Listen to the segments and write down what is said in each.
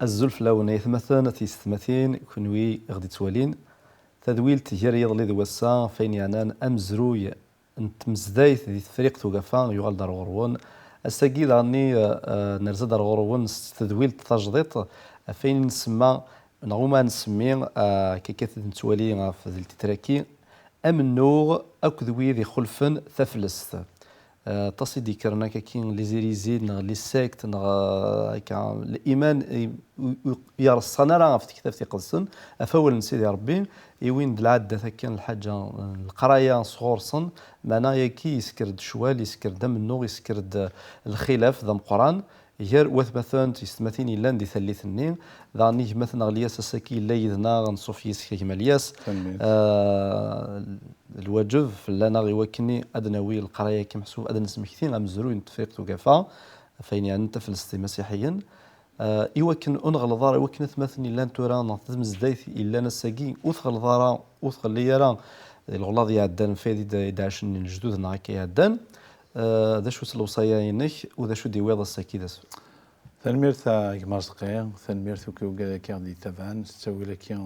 الزلف لون يثمثن تيستمثين كنوي غدي توالين تذويل تجاري يضلي ذوسا فين يعنان أمزروي انت مزدايث ذي فريق توقفان يغال دار غرون الساقي راني نرزا دار غرون تذويل تجديط فين نسمى نغوما نسمي كيكات نتوالي في ذي التتراكي أمنوغ أكذوي ذي خلفن ثفلست تصيدي كرنا كاين لي زيريزيد نغ لي سيكت نغ الايمان يرصنا راه في كتاب تيقدسن افول نسيدي ربي يوين العاده كان الحاجه القرايه صغورصن معناها كي يسكرد شوال يسكرد النوغ يسكرد الخلاف ذا القران غير واث مثلا تيستمثين الا ندي ثلثني ذاني مثلا غلياس السكي لا يذنا غنصوف يسكي ملياس الوجب فلانا غيوكني ادنوي القرايه كمحسوب ادن سمكتين غمزرو نتفيق توقفا فين يعني انت فلسطي مسيحيا يوكن انغلظار يوكن ثمثني الا نتورا نظم زدايث الا نساقي اوثغل ضارا اوثغل لي راه الغلاظ يعدان فادي داعشن جدود ناكي يعدان ذا شو سلوصايا وذا شو دي ويض السكيدس ثنميرث كمارسقيا ثنميرث كي كاردي تبعا تسوي لك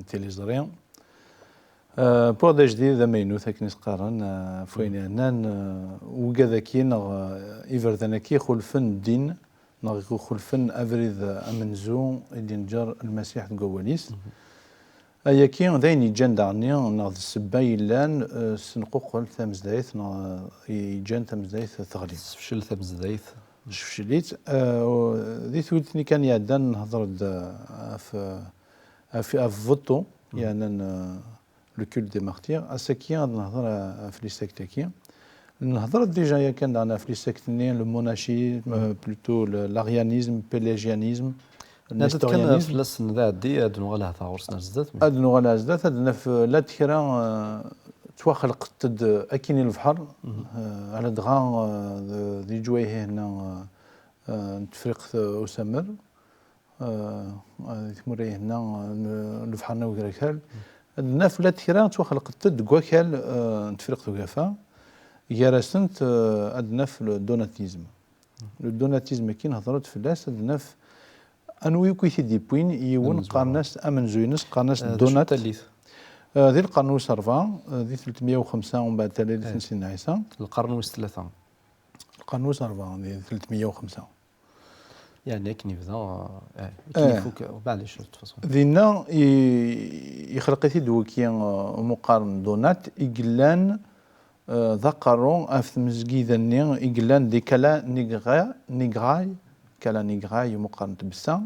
تيليزريا بوغ جديد ذا مينو ثاكنيس قارن فوين نان وكذا كي إيفرذنكي خلفن الدين نغيكو خلفن أفريد أمنزو إدين جار المسيح القواليس أيا كي ذاين يجان دعني ناض السباي لان سنقوقل ثمزدايث يجان ثمزدايث ثغلي فشل ثمزدايث فشليت ذي ثولتني كان يعدان نهضر في فوتو يعني لو كول دي مارتير اساكيا نهضر في لي سيكتاكي نهضر ديجا كان عندنا في لي سيكتني لو موناشي بلوتو الاريانيزم بيلاجيانيزم كان فلسن ذا دي ادنو غلا ثاورسنا زدات ادنو غلا زدات ادنا في لا تكرا توخلقت اكيني البحر على دغا ذي جويه هنا تفريق اسمر تمري هنا البحر نوكركال ادنا في لا تكرا توخلقت دكواكال تفريق توقفا يارسنت ادنا في الدوناتيزم كي نهضرت في الناس ادنا في انوي كي دي بوين يون قارناس امن زوينس قارناس دونات ذي القرنوس 4 ذي 305 ومن بعد 350 عيسى القرنوس 3 القرنوس 4 ذي 305 يعني كني بدا كيفوك معليش تفاصيل ذينا يخلق يدي دوكي مقارن دونات يقلان ذكرون اف مسجيد الني يقلان دي كلا نيغراي كلا نيغراي مقارنة بالسا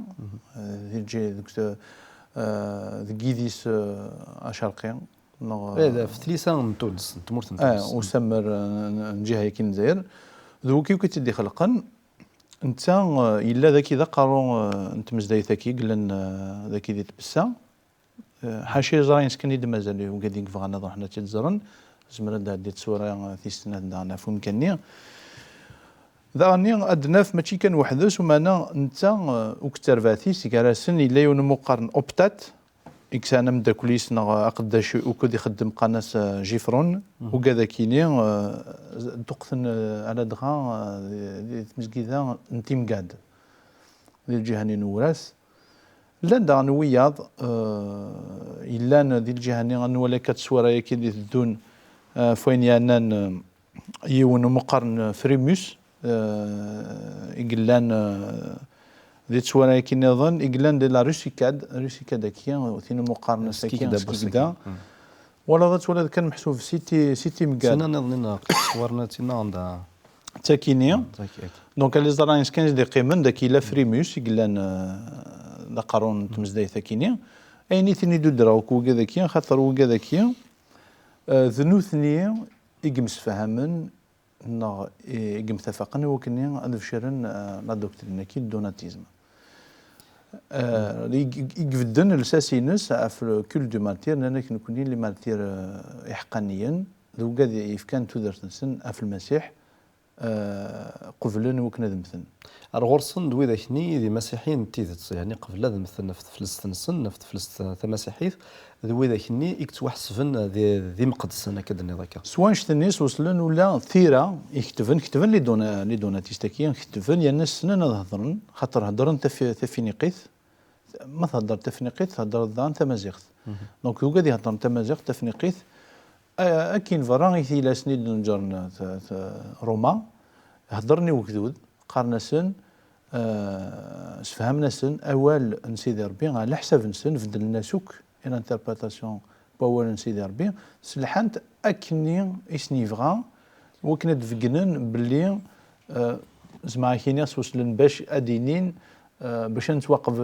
ذي جي ذكيديس اشرقيا هذا في تليسان من تونس تمرت تونس وسمر نجيها يكين زاير ذوكي كتدي خلقا انت الا ذاكي ذقرو انت مزدايثاكي قلن ذاكي دي تبسا حاشي زراين سكني دي مازال وقاعدين فغانا نروح حنا تيزرن زمرا ديت صوره في السنه دانا فهم كاني ذاني ادناف ماشي كان وحدوس ومانا انت وكترفاتي سيكاراسن الا يون مقارن اوبتات اكسانا مداكوليس نا اقداش وكد يخدم قناص جيفرون وكذا كيني دقثن على دغا مسكيدا نتيم قاد ديال الجهاني نوراس لا دا نوياض الا ديال الجهاني ولا كتصورايا كي دون فوين يانان يون مقارن فريموس إقلان ذي تسوانا كي نظن إقلان دي لا روسيكاد كيا ثين مقارنة سكين سكيدا ولا ذات ولا كان محسوب سيتي مقاد سنة نظن صورنا تينا عندها تاكينيا دونك اللي زران سكانز دي قيمن داكي لا فريموس إقلان لا قارون تمزداي تاكينيا أيني ثني دو دراوك وكذا كيا خاطر وكذا كيا ذنوثني إقمس فهمن متفقين وكني أدفشرن لا دكتورين كي الدوناتيزم يقفدن الساسينس في كل دو ماتير لأن كنكوني لي ماتير إحقانيا ذو قاد يفكان تودرتنسن في المسيح قبلن وكنا ذمثن الغرسن دوي ذاكني ذي مسيحيين تيدت يعني قبل هذا مثلا في فلسطين نفت فلسطين تمسيحيت دوي ذاكني يكتوحسفن ذي مقدسنا كدني ذاك سواء شتنيس وصلن ولا ثيرة يكتفن لي دوناتيستاكيين يكتفن يا الناس سنن هضرن خاطر هضرن تفينيقيث ما تهضر تفنيقيث تهضر الظان تمازيغت دونك ذو قاد يهضر تمازيغت تفنيقيث أكين فران يثيلا سنين نجرن روما هضرني وكذود قارنسن سفهمنا سن أول نسيدي ربي على حساب نسن فدلنا سوك الانتربريتاسيون باول نسيدي ربي سلحنت أكني إسنيفغا وكنا دفقنن باللي زعما كيني وصلن باش أدينين باش نتوقف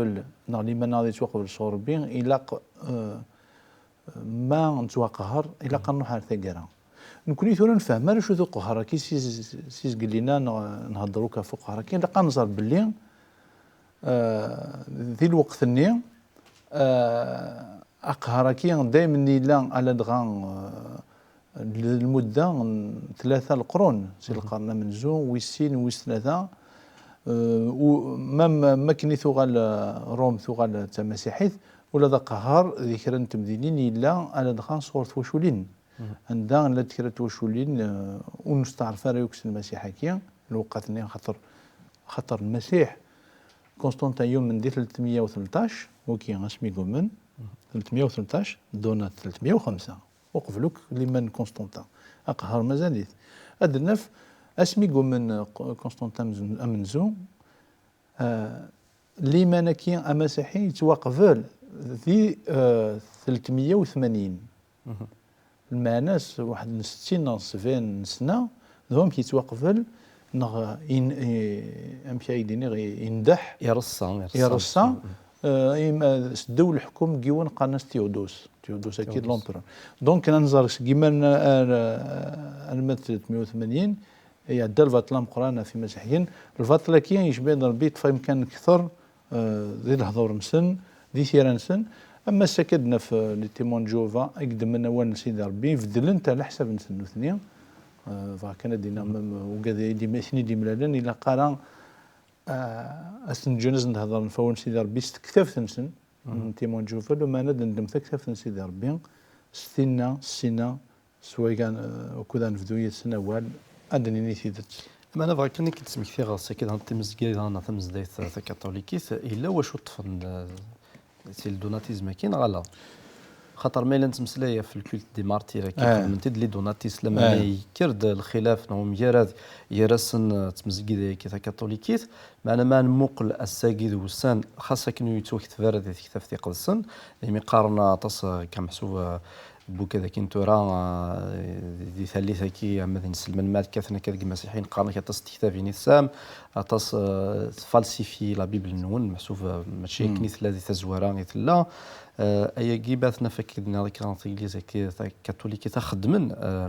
نغلي ما ناضي توقف الصور ربي إلا ما نتوقهر إلا قنروح على ثقرا نكوني ثورا نفهم شو ذو قهرة كي سيز قال لنا نهضروك فوق قهرة كي لقى نظر باللي ذي الوقت الني أقهرة كي دايما إلا على دغان المدة 3 القرون سي القرن من زون ويسين ويس 3 ما كني ثغال روم ثغال تمسيحيث ولا ذا قهر ذكرا تمدينين إلا على دغان صور توشولين عندها لا تكرت وشولين ونستعرف ريوكس المسيحية الوقت خطر المسيح قسطنطين من دي 313 وكي اسمي قومن 313 دونا 305 وقفلوك لمن قسطنطين أقهر مازاليت أدنف اسمي قومن قسطنطين أمنزو لمن كي المسيحي توقفل ذي 380 المعناس واحد 60 70 سنة ذوم كيتوقفل نغ امشي يديني يندح يرصا سدوا الحكم كيوان قناص تيودوس اكيد لومبرون دونك انا نزار كيما المات 380 يعدى الفاتلام قرانا في مسيحيين الفاتلا كي يشبه ربي فاهم كان اكثر ذي الحضور مسن ذي ثيران سن اما سكدنا في لي تيمون جوفا يقدم لنا وان سيدي ربي فدل انت على حساب نسنو ثنيا فكان دينا وكذا ديما ثني ديما لان الى قرا اسن جنز نهضر نفون سيدي ربي استكتفت نسن تيمون جوفا لو ما ندم تكتفت سيدي ربي سنة سواء كان وكذا نفدوية سنة وال ادني ثيدت ما انا فاكر كنت سميت فيه غاصه كده تمزكي انا تمزدايت كاثوليكيس الا واش طفن سي الدوناتيزم كاين غلا خاطر ما نتمسلايا في الكولت دي مارتير كيف من تد لي دوناتيس لما يكرد الخلاف نوم يرسن تمزكي كذا كاثوليكيت معنا ما نمقل الساقيد والسان خاصه كنو يتوكت فرد كتاب في قدسن اللي مقارنه تص كمحسوب بوك هذا كنت راه دي ثالثه كي مثلا سلمان مات كثنا كذا المسيحيين قارن كتص كتابين السام اتص فالسيفي لا بيبل نون محسوب ماشي كنيث الذي تزورا لا اي جيباتنا فكرنا كانت انجليزي كاثوليكي تخدمن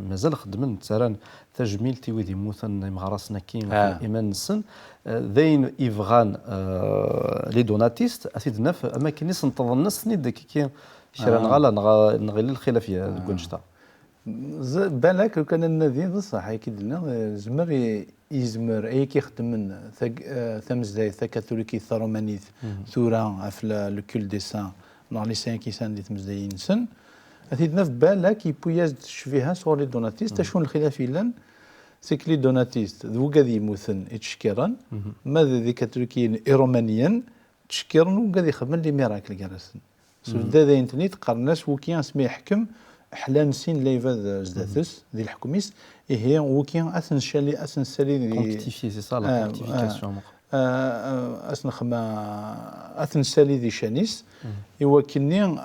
مازال خدمن تران تجميل تيودي موثن مغرسنا كاين ايمان السن ذين ايفغان لي دوناتيست اسيد نف اماكن ناس نتظن الناس داك كي شران غلا نغير الخلافيه كونشتا بالك لو كان النادي بصح اكيد لنا يزمر اي كيخدم من ثمزداي كاثوليكي ثرومانيث ثورا في الكول دي سان نوع لي سان كي سان دي تمزدايين سن اثيدنا في بالك يبوياز تشفيها صور لي دوناتيست شكون الخلاف لان سيك لي دوناتيست ذو قاذي يموثن يتشكرن ماذا ذي كاثوليكيين ايرومانيا تشكرن وقاذي يخدم لي ميراكل كراسن سودا ذا انترنت قرناس وكيان سمي يحكم احلام سين ليفا زداتس ذي الحكوميس هي وكيان اسن سالي كومبيتيفي سي سا لا كومبيتيفيكاسيون اسن خما اثن سالي ذي شانيس يوكلني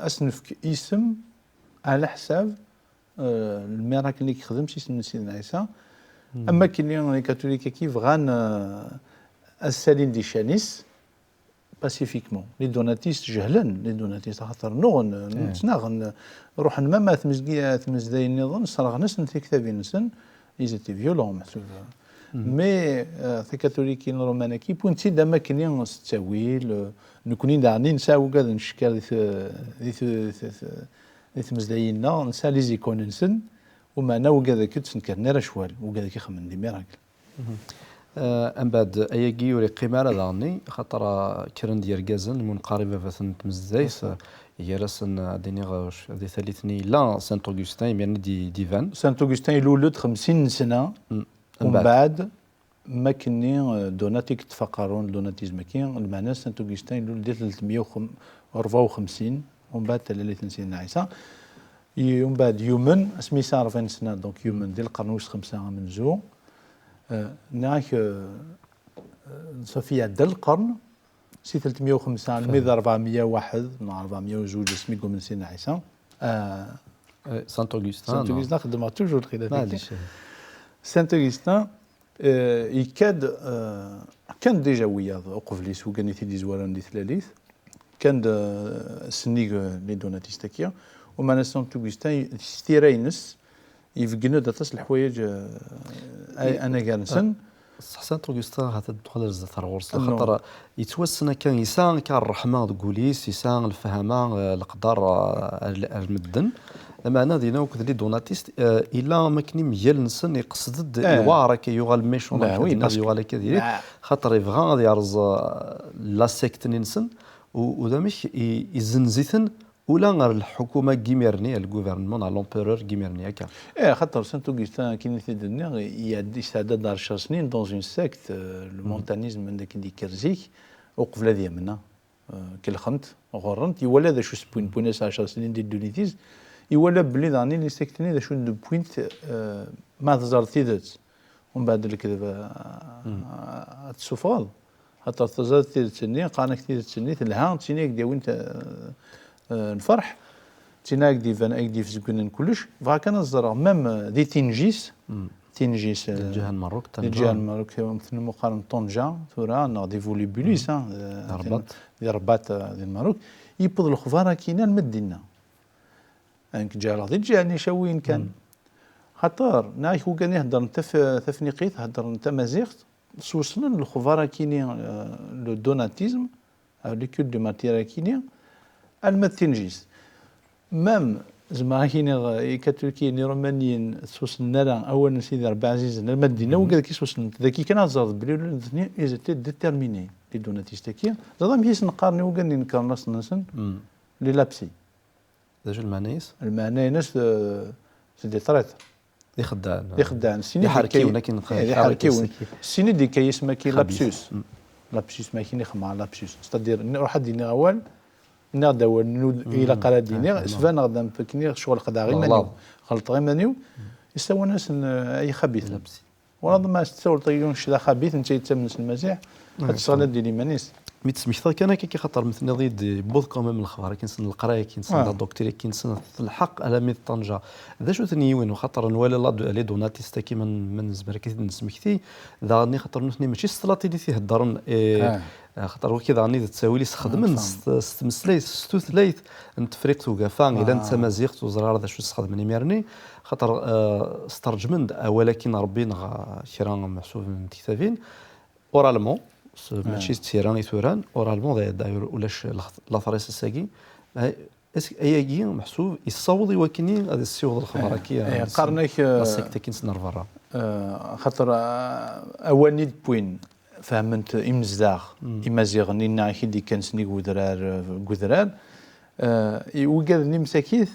اسنفك اسم على حساب الميراكل اللي كيخدم اسم سيدنا عيسى اما كاين كاثوليك كيف غان السالين دي شانيس باسيفيكمون لي دوناتيست جهلن لي دوناتيست خاطر نغن نتناغن روح ما تمزداي النظام صراغ ناس في كتابين نسن ils étaient violents محسوب مي في كاثوليكيين رومانيكي بونتي دا ما كاين التاويل نكوني داعني نساو كاع نشكر دي تمزداينا نسا لي زيكون نسن ومعنا وكذا كنت سنكرنا راه شوال وكذا كيخمم دي ميراكل أم بعد أياكي وري قمارة داني خاطر كرن ديال كازن منقربة فاسن تمزدايس هي راسن ديني غاوش دي ثالثني لا سانت أوغسطين يعني ديفان سانت أوغسطين يولد 50 سنة ومن بعد ما كني دوناتيك تفقرون دوناتيزم ما كاين المعنى سانت أوغسطين يولد 354 ومن بعد تلاليث سيدنا عيسى ومن بعد يومن سميتها 40 سنة دونك يومن ديال القرن خمسة من زو ناك صافي عدى القرن سي 305 الميض 401 من 402 سميكو من سيدنا عيسى سانت أوغسطين سانت أوغسطين خدمها توجور معليش سانت أوغسطين يكاد كان ديجا وياض وقف لي سوق كان يثدي زواران دي ثلاليث كان سنيك لي دوناتيستاكيا ومعنا سانت أوغسطين ستيرينس يفقنو داتاس الحوايج انا كانسن صح سانت أوغسطين هذا الدخل زثر غورس خاطر يتوسنا كان يسان كان الرحمه دكوليس يسان الفهمه القدر المدن معنى دينا وكذا لي دوناتيست الا ما كني مجال نسن يقصد الوار كي يغال ميشون يغال كذا خاطر يبغى غادي يرز لا سيكت نسن ودا مش يزنزيثن ولا غير الحكومه كيميرني الغوفرنمون على لومبيرور كيميرني هكا خاطر سانت أوغسطين كي نثدني يستعدد 10 سنين دون اون سيكت المونتانيزم من داك دي كرزيك وقف لا ديالنا كي الخنت غورنت يولى ذا شو بوينت 10 سنين ديال دونيتيز يولى بلي داني لي سيكتني ذا شو دو بوينت ما تزارتي ذات ومن بعد الكذا تسوفال خاطر تزارتي تسني قانك تسني تلها تسني ديال الفرح تيناك دي فان اك دي فزكون كلش فكان الزرع ميم دي تنجيس الجهه المروك الجهه المروك مثل مقارنه طنجه ثورا نا دي فوليبوليس رباط دي رباط ديال المروك يبض الخفاره كاينه المدينه انك جا راضي تجاني شوين كان خاطر نايك وكان يهضر انت في فنيقيت هضر انت مازيغت سوسنا الخفاره كاينين لو دوناتيزم او لي كول دو ماتيريا كاينين المتنجيس مام زعما كاين كاتوليكيين رومانيين سوسنا اول سيدي ربي عزيز المدينه وكذا كيسوسن ذاكي كان زاد بلي الاثنين ايزيتي ديتيرميني لي دوناتيستاكيا زاد ميس نقارني وكان نكر ناس نسن لي لابسي ذا شو المعنيس المعنيس سي دي تريت يخدع السيني يحركيون لكن يحركيون السيني دي كيس ما كاين لابسوس ما كاين يخمع لابسوس ستادير نروح ديني اول نغدا الى قال ديني سفان غدا فكني شغل قدا غير مانيو خلط غير مانيو يسوى ناس اي خبيث وراه ما تسول طيون شي خبيث انت يتسمن المسيح هاد الصلاه ديال مانيس مي تسميتها كان كي خاطر مثل نضيد بوض كوميم من الخبر كينسن القرايه كينسن الدكتوري كينسن الحق على ميت طنجه ذا شو ثني وين خاطر نوالي لا لي دوناتيستا كي من زبر كي نسمكتي ذا خاطر نثني ماشي السلاطي اللي تيهضرن خاطر كذا راني تساوي استخدم ستمسليت ستوثليت نتفريق وقفا الا انت مازيغت وزرار ذا شو استخدم ميرني خاطر استرجمن ولكن ربي كيرا محسوب من كتابين اورالمون ماشي تيراني ثوران اورالمون داير ولاش لا فريس ساكي اياكي محسوب يصوضي وكني هذا السيوض الخبر كي قرنيك لاسيكتا كينسن رفرا خاطر اواني بوين فهمت امزداغ امازيغني ناكي دي كنسني غودرار وكادني مساكيث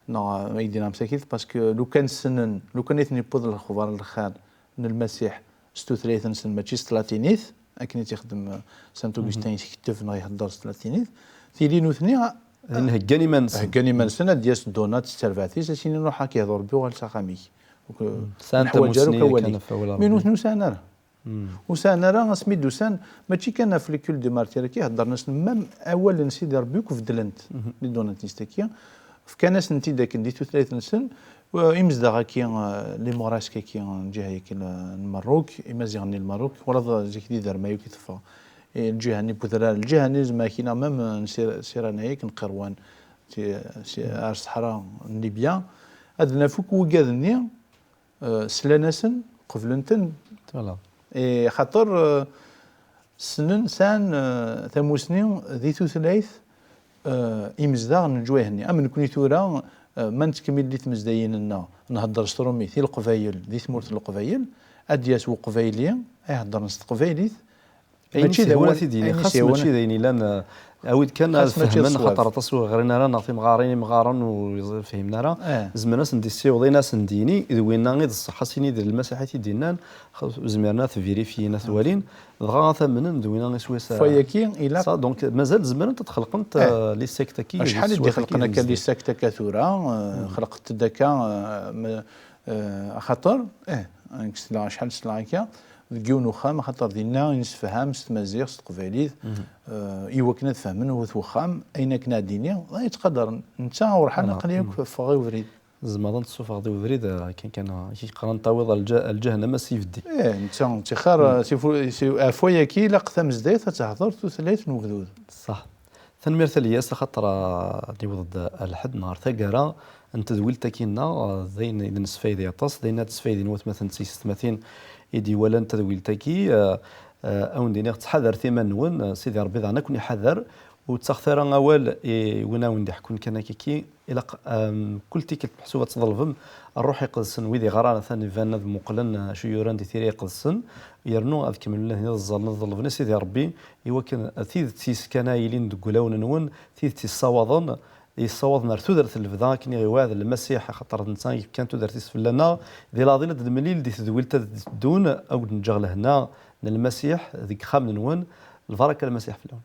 نا ما يدينا مساكيث باسكو لو كان سنن لو كان يثني بود الخبر الخير من المسيح ستو ثلاثة سن ماشي ستلاتينيث اكني تخدم سانت أوغسطين يكتب نغ يهضر ستلاتينيث ثيلين وثني هكاني من سنه ديال دونات سيرفاتيس سيني نروح هكا يهضر بو على ساقامي سانتا مسني من وثنو سنه وسان راه سميتو سان ماشي كان في ليكول دي مارتير كي هضر ناس مام اول نسيد ربيك في دلنت لي دوناتيستاكيا كان ناس انت داك ديتو 3 سن ويمزدغ كي لي موراسكا كي جهه كي المروك يمزيغني المروك ولا زيك دي دار ما يكتفا الجهه ني بوذرا الجهه ني زعما كاينه مام سيرانايا كنقروان سي الصحراء الليبيا هاد نافوك وكادني سلانسن قفلنتن فوالا خاطر سنن سان ثموسني ذي ثلاث إمزداغ نجواهني أما نكوني ثورا ما نتكمل اللي تمزداين لنا نهضر سترومي في القبايل ذي ثمورة القبايل أدياس وقبايليا يهضر نست قبايليت ماشي ذا سيدي خاص ماشي ذايني لان عاود كان فهمنا خاطر تصوير غيرنا راه نعطي مغارين وفهمنا راه زمنا ندي سيوضينا سنديني دوينا غير الصحه سيني ديال المساحات ديالنا زمرنا فيريفينا ثوالين دغا ثمن دوينا غير سويسا فياكي الى دونك مازال زمنا تتخلقنت لي سيكتا كي شحال اللي خلقنا كان لي سيكتا كثوره خلقت داكا خاطر شحال سلاكا ديون وخام خاطر ديالنا نسفهم ستمازيغ ستقبايليت ايوا كنا تفهمن وخام اين كنا دينيا يتقدر انت ورحنا قليك فغي وريد زعما نتصوف غادي وريد كان كيقرا نطاوض الجهنم سيفدي انت تخار سي افويا كي لقت مزديت تهضر ثلاث نوغدود صح ثنمير ثلياس خاطر ضد الحد نهار ثقرا انت دويلتا كينا زين اذا نسفايدي يطاس دينا تسفايدي نوت مثلا 36 يدي ولا انت دويلتاكي او ندير تحذر ثمن نون سيدي ربي ضعنا كوني حذر وتختار اول ونا وندي حكون كان كيكي الى كل تيكت محسوبه تظلفم الروح يقدسن ويدي غرانا ثاني فانا مقلن شيوران دي ثيري يقدسن يرنو اذكمل الله الظل نظلفنا سيدي ربي ايوا كان ثيث تيس كنايلين دكولاون نون ثيث الصواضن يصوض نرتو درت الفضاء كني غيواد المسيح خاطر الانسان كانت درت سفلنا دي لاضيله المليل دي تدويلتا دون او نجغل هنا المسيح ذيك خام نون البركه المسيح في اللون